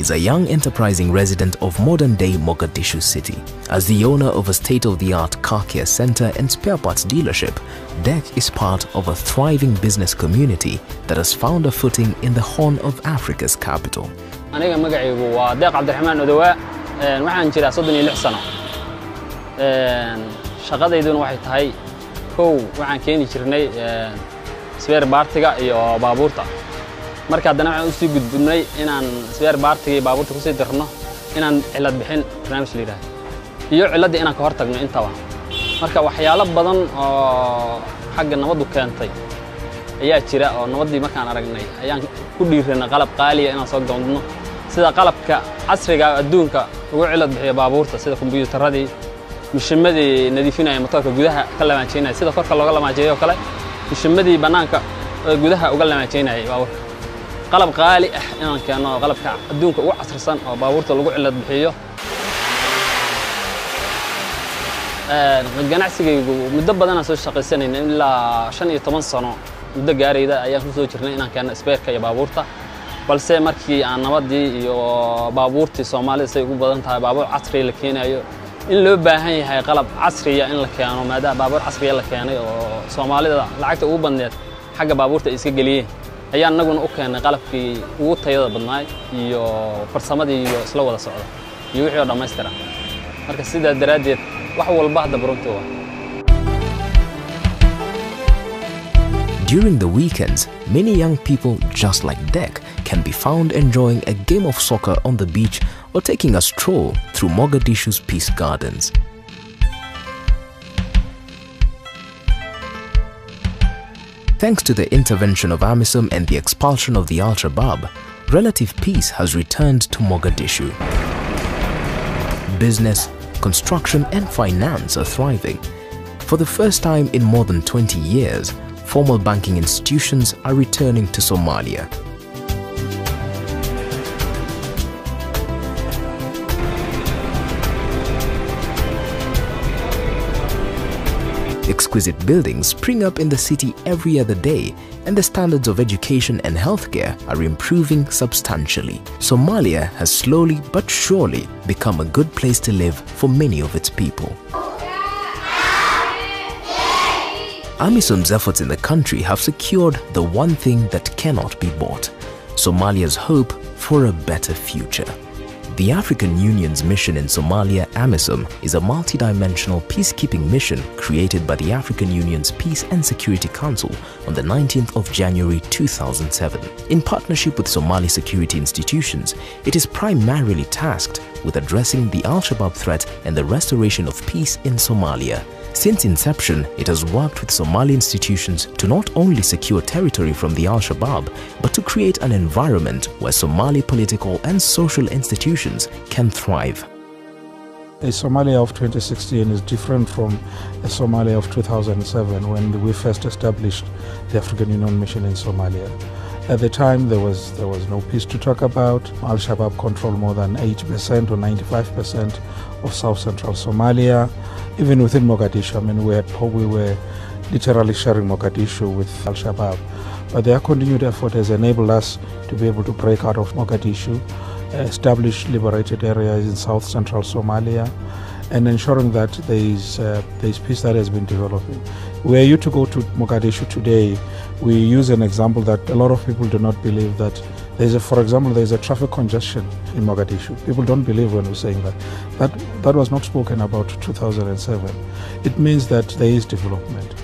is a young enterprising resident of modern-day Mogadishu city. As the owner of a state-of-the-art car care center and spare parts dealership, Dek is part of a thriving business community that has found a footing in the Horn of Africa's capital. aniga magacaygu waa Deeq Cabdiraxmaan Odawa waxaan jiraa 36 sano shaqadeyduna waxay tahay waxaan keeni jirnay spare partiga iyo baabuurta marka haddana waxaan u sii gudbinay inaan spare partiga iyo baabuurta ku sii dirno inaan cilad bixin barnaamij leeyahay iyo cilada inaan ka hortagno intaba marka waxyaalo badan oo xagga nabadu keentay ayaa jira oo nabadii markaan aragnay ayaan ku dhiiranay qalab qaali ah inaan soo doonno sida qalabka casriga adduunka ugu cilad bixiya baabuurta sida kombiyuutarradii mishimadii nadiifinaya motorka gudaha ka lamaanjeynay sida korka looga lamaanjeeyo kale mishimadii banaanka gudaha uga lamaanjeynay baabuurka qalab qaali ah inaan keeno qalabka adduunka ugu casrisan oo baabuurta lagu cilad bixiyo ganacsigaygu muddo badan soo shaqaysanayna ilaa 15 sano muddo gaarayda ayaan ku soo jirnay inaan keeno spare-ka iyo baabuurta balse markii aan nabadii iyo baabuurtii Soomaalida say ugu badan tahay baabuur casri la keenayo in loo baahan yahay qalab casri ah in la keeno maadaama baabuur casri ah la keenay oo Soomaalida lacagta ugu badneed xagga baabuurta iska galiyeen ayaan naguna u keenay qalabkii ugu tayada badnaay iyo farsamadii iyo isla wada socda iyo wixii oo dhameystiran marka sida daraadeed wax walba hadda barunto During the weekends, many young people just like Dek can be found enjoying a game of soccer on the beach or taking a stroll through Mogadishu's Peace Gardens. Thanks to the intervention of AMISOM and the expulsion of the Al-Shabaab, relative peace has returned to Mogadishu. Business, construction and finance are thriving. For the first time in more than 20 years, formal banking institutions are returning to Somalia. Exquisite buildings spring up in the city every other day, and the standards of education and healthcare are improving substantially. Somalia has slowly but surely become a good place to live for many of its people. AMISOM's efforts in the country have secured the one thing that cannot be bought: Somalia's hope for a better future. The African Union's mission in Somalia, AMISOM, is a multi-dimensional peacekeeping mission created by the African Union's Peace and Security Council on the 19th of January 2007. In partnership with Somali security institutions, it is primarily tasked with addressing the Al-Shabaab threat and the restoration of peace in Somalia. Since inception, it has worked with Somali institutions to not only secure territory from the Al-Shabaab, but to create an environment where Somali political and social institutions can thrive. The Somalia of 2016 is different from the Somalia of 2007 when we first established the African Union mission in Somalia. At the time, there was no peace to talk about. Al-Shabaab controlled more than 80% or 95% of South Central Somalia. Even within Mogadishu, I mean, we were literally sharing Mogadishu with Al-Shabaab. But their continued effort has enabled us to be able to break out of Mogadishu, establish liberated areas in South Central Somalia, and ensuring that there is peace that has been developing. Were you to go to Mogadishu today, we use an example that a lot of people do not believe that for example, there's a traffic congestion in Mogadishu. People don't believe when we're saying that. That was not spoken about 2007. It means that there is development.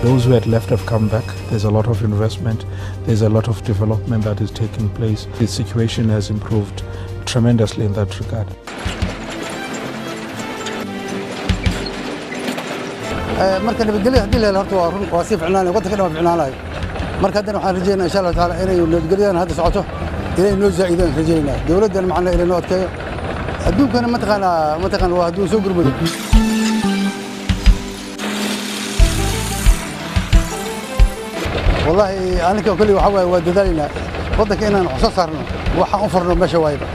Those who had left have come back. There's a lot of investment. There's a lot of development that is taking place. The situation has improved tremendously in that regard. marka nabadgelyo hadii la horto waa run waa si ficnaan waddanka dhan ficnaanay marka hadana waxaan rajaynayaa insha Allah taala inay nabadgelyadan hadda socoto inay noo zaaidaan rajaynaa dawladdan macna inay noo adkeeyo adduunkana ma taqaan waa hadduu soo gurmado wallahi anaka kulli waxa waa dadaalina waddanka inaan xusoo saarno waxa u farno meesha waayba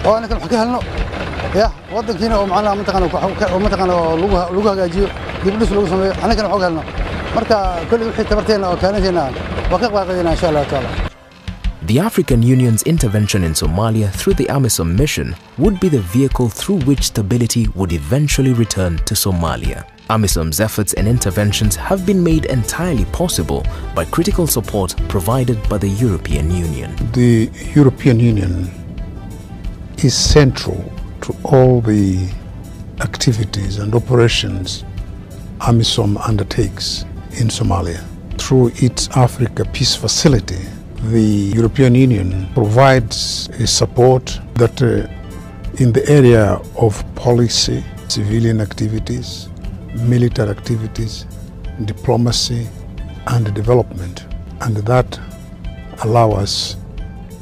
oo anaka wax ka helno ya waddankiina oo macna ma taqaan lagu hagaajiyo dib u dhis lagu sameeyo anaka wax ka helno marka kulli wixii tabarteena oo kaalinteena waa ka qaadayna insha Allah taala. The African Union's intervention in Somalia through the AMISOM mission would be the vehicle through which stability would eventually return to Somalia. AMISOM's efforts and interventions have been made entirely possible by critical support provided by the European Union. The European Union is central to all the activities and operations AMISOM undertakes in Somalia. Through its Africa Peace Facility, the European Union provides a support that in the area of policy, civilian activities, military activities, diplomacy and development, and that allow us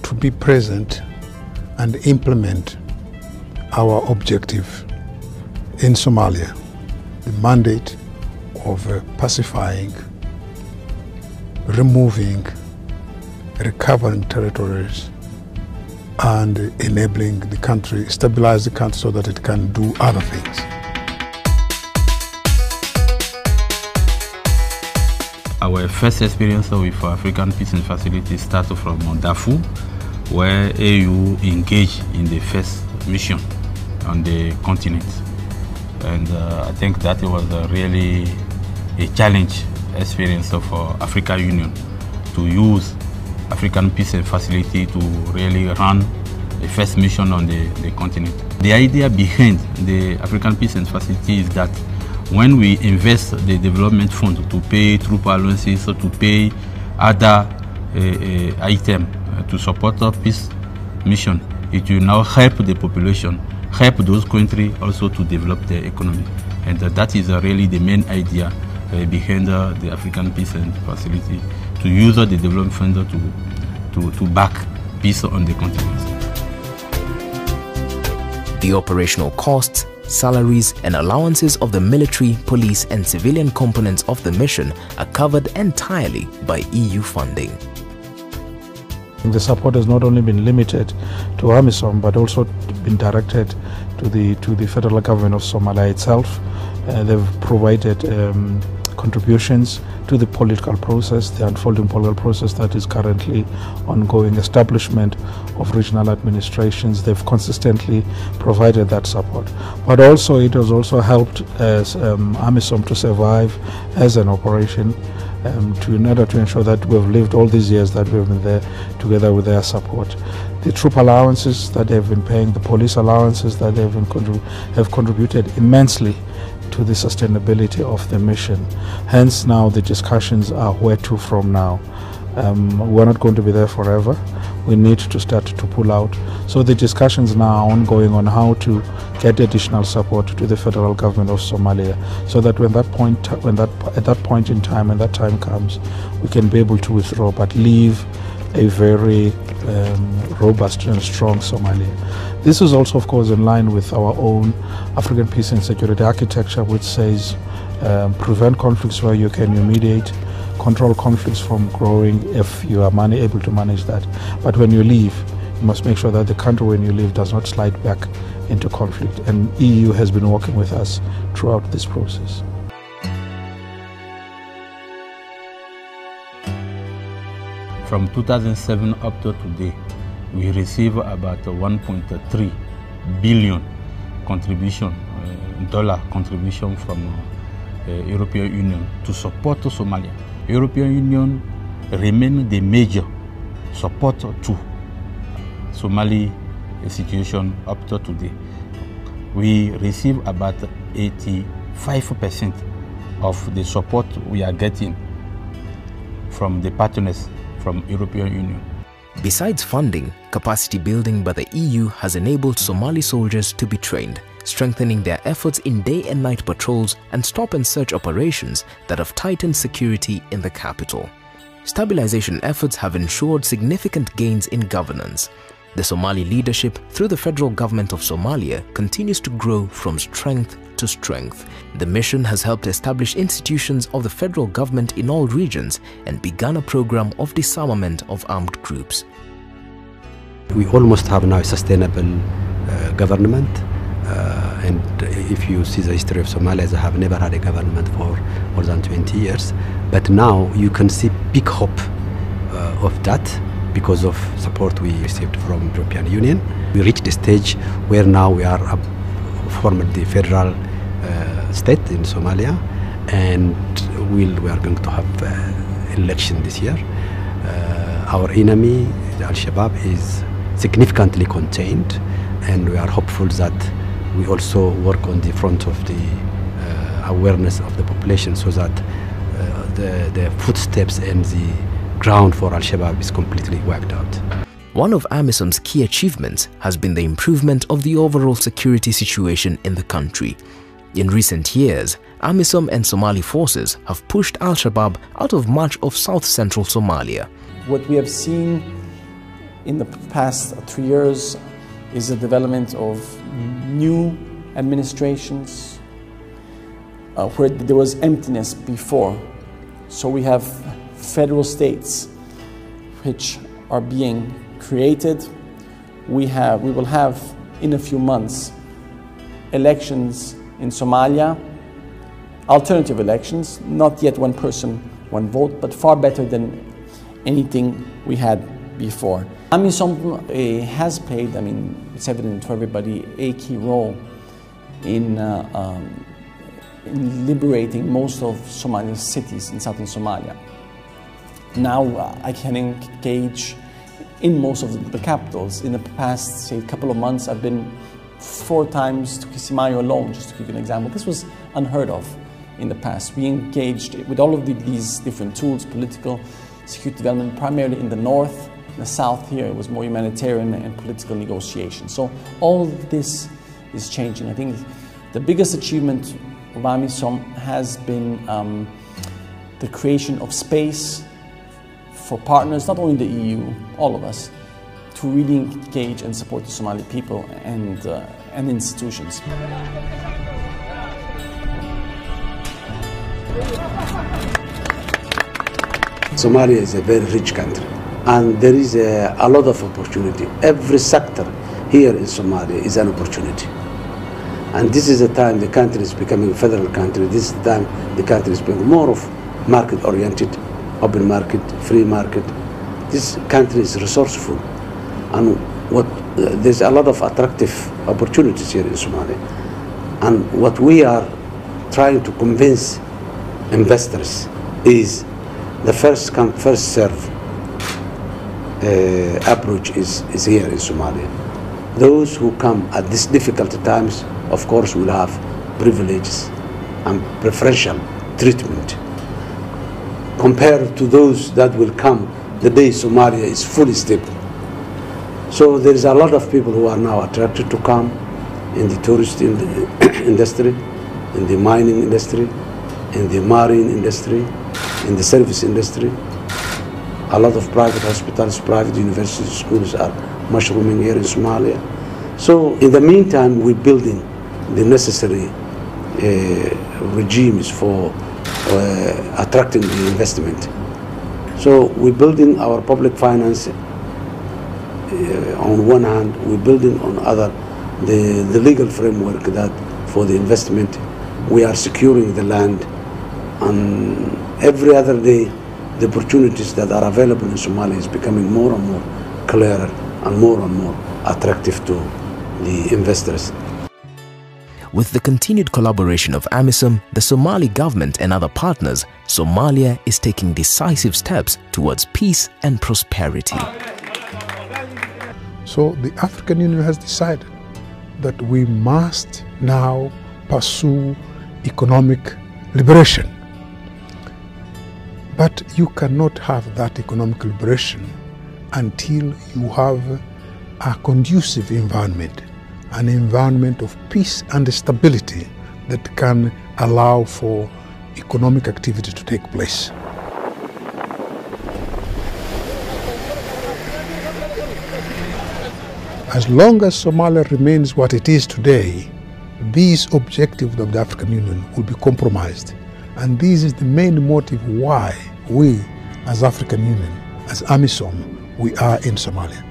to be present and implement our objective in Somalia, the mandate of pacifying, removing, recovering territories and enabling the country, stabilize the country so that it can do other things. Our first experience with African Peace and Facility started from Darfur, where AU engaged in the first mission on the continent. And I think that was really a challenge experience of African Union to use African Peace and Facility to really run the first mission on the continent. The idea behind the African Peace and Facility is that when we invest the development fund to pay troop allowances, to pay other items to support our peace mission, it will now help the population, help those countries also to develop their economy. And that is really the main idea behind the African Peace and Facility, to use the development fund to back peace on the continent. The operational costs, salaries and allowances of the military, police and civilian components of the mission are covered entirely by EU funding. The support has not only been limited to AMISOM but also been directed to the federal government of Somalia itself. They've provided contributions to the political process, the unfolding political process that is currently ongoing, establishment of regional administrations. They've consistently provided that support. But also it has also helped as AMISOM to survive as an operation in order to ensure that we've lived all these years that we've been there together with their support. The troop allowances that they've been paying, the police allowances that they've been have contributed immensely to the sustainability of the mission. Hence now the discussions are where to from now. We're not going to be there forever. We need to start to pull out. So the discussions now are ongoing on how to get additional support to the federal government of Somalia, so that at that point in time, when that time comes, we can be able to withdraw but leave a very robust and strong Somalia. This is also, of course, in line with our own African peace and security architecture, which says prevent conflicts where you can, you mediate, control conflicts from growing if you are able to manage that. But when you leave, you must make sure that the country when you leave does not slide back into conflict. And EU has been working with us throughout this process. From 2007 up to today, we receive about 1.3 billion contribution, dollar contribution from European Union to support Somalia. European Union remain the major support to Somali situation up to today. We receive about 85% of the support we are getting from the partners from European Union. Besides funding, capacity building by the EU has enabled Somali soldiers to be trained, strengthening their efforts in day and night patrols and stop and search operations that have tightened security in the capital. Stabilization efforts have ensured significant gains in governance. The Somali leadership, through the federal government of Somalia, continues to grow from strength to strength. The mission has helped establish institutions of the federal government in all regions and begun a program of disarmament of armed groups. We almost have now a sustainable government and if you see the history of Somalia, they have never had a government for more than 20 years. But now you can see big hope of that because of support we received from the European Union. We reached a stage where now we are formed the federal state in Somalia, and we are going to have election this year. Our enemy, Al-Shabaab, is significantly contained, and we are hopeful that we also work on the front of the awareness of the population so that the footsteps and the ground for Al-Shabaab is completely wiped out. One of AMISOM's key achievements has been the improvement of the overall security situation in the country. In recent years, AMISOM and Somali forces have pushed Al-Shabaab out of much of south-central Somalia. What we have seen in the past 3 years is the development of new administrations where there was emptiness before. So we have federal states which are being created. We will have in a few months elections in Somalia, alternative elections, not yet one person, one vote, but far better than anything we had before. AMISOM has played, I mean, it's evident to everybody, a key role in liberating most of Somali's cities in southern Somalia. Now I can engage in most of the capitals. In the past, say, couple of months, I've been 4 times to Kismayo alone, just to give you an example. This was unheard of in the past. We engaged with all of these different tools, political, security development, primarily in the north. In the south here, it was more humanitarian and political negotiation. So all this is changing. I think the biggest achievement of AMISOM has been the creation of space for partners, not only the EU, all of us, to really engage and support the Somali people and institutions. Somalia is a very rich country, and there is a lot of opportunity. Every sector here in Somalia is an opportunity. And this is the time the country is becoming a federal country. This is the time the country is becoming more of market-oriented, open market, free market. This country is resourceful, and there's a lot of attractive opportunities here in Somalia. And what we are trying to convince investors is the first come, first serve approach is here in Somalia. Those who come at these difficult times, of course, will have privileges and preferential treatment compared to those that will come the day Somalia is fully stable. So there is a lot of people who are now attracted to come in the tourist industry, in the mining industry, in the marine industry, in the service industry. A lot of private hospitals, private university schools are mushrooming here in Somalia. So in the meantime, we're building the necessary regimes for attracting the investment. So we're building our public finance on one hand, we're building on other the legal framework that for the investment, we are securing the land, and every other day the opportunities that are available in Somalia is becoming more and more clearer and more attractive to the investors. With the continued collaboration of AMISOM, the Somali government and other partners, Somalia is taking decisive steps towards peace and prosperity. So the African Union has decided that we must now pursue economic liberation. But you cannot have that economic liberation until you have a conducive environment, an environment of peace and stability that can allow for economic activity to take place. As long as Somalia remains what it is today, these objectives of the African Union will be compromised. And this is the main motive why we, as African Union, as AMISOM, we are in Somalia.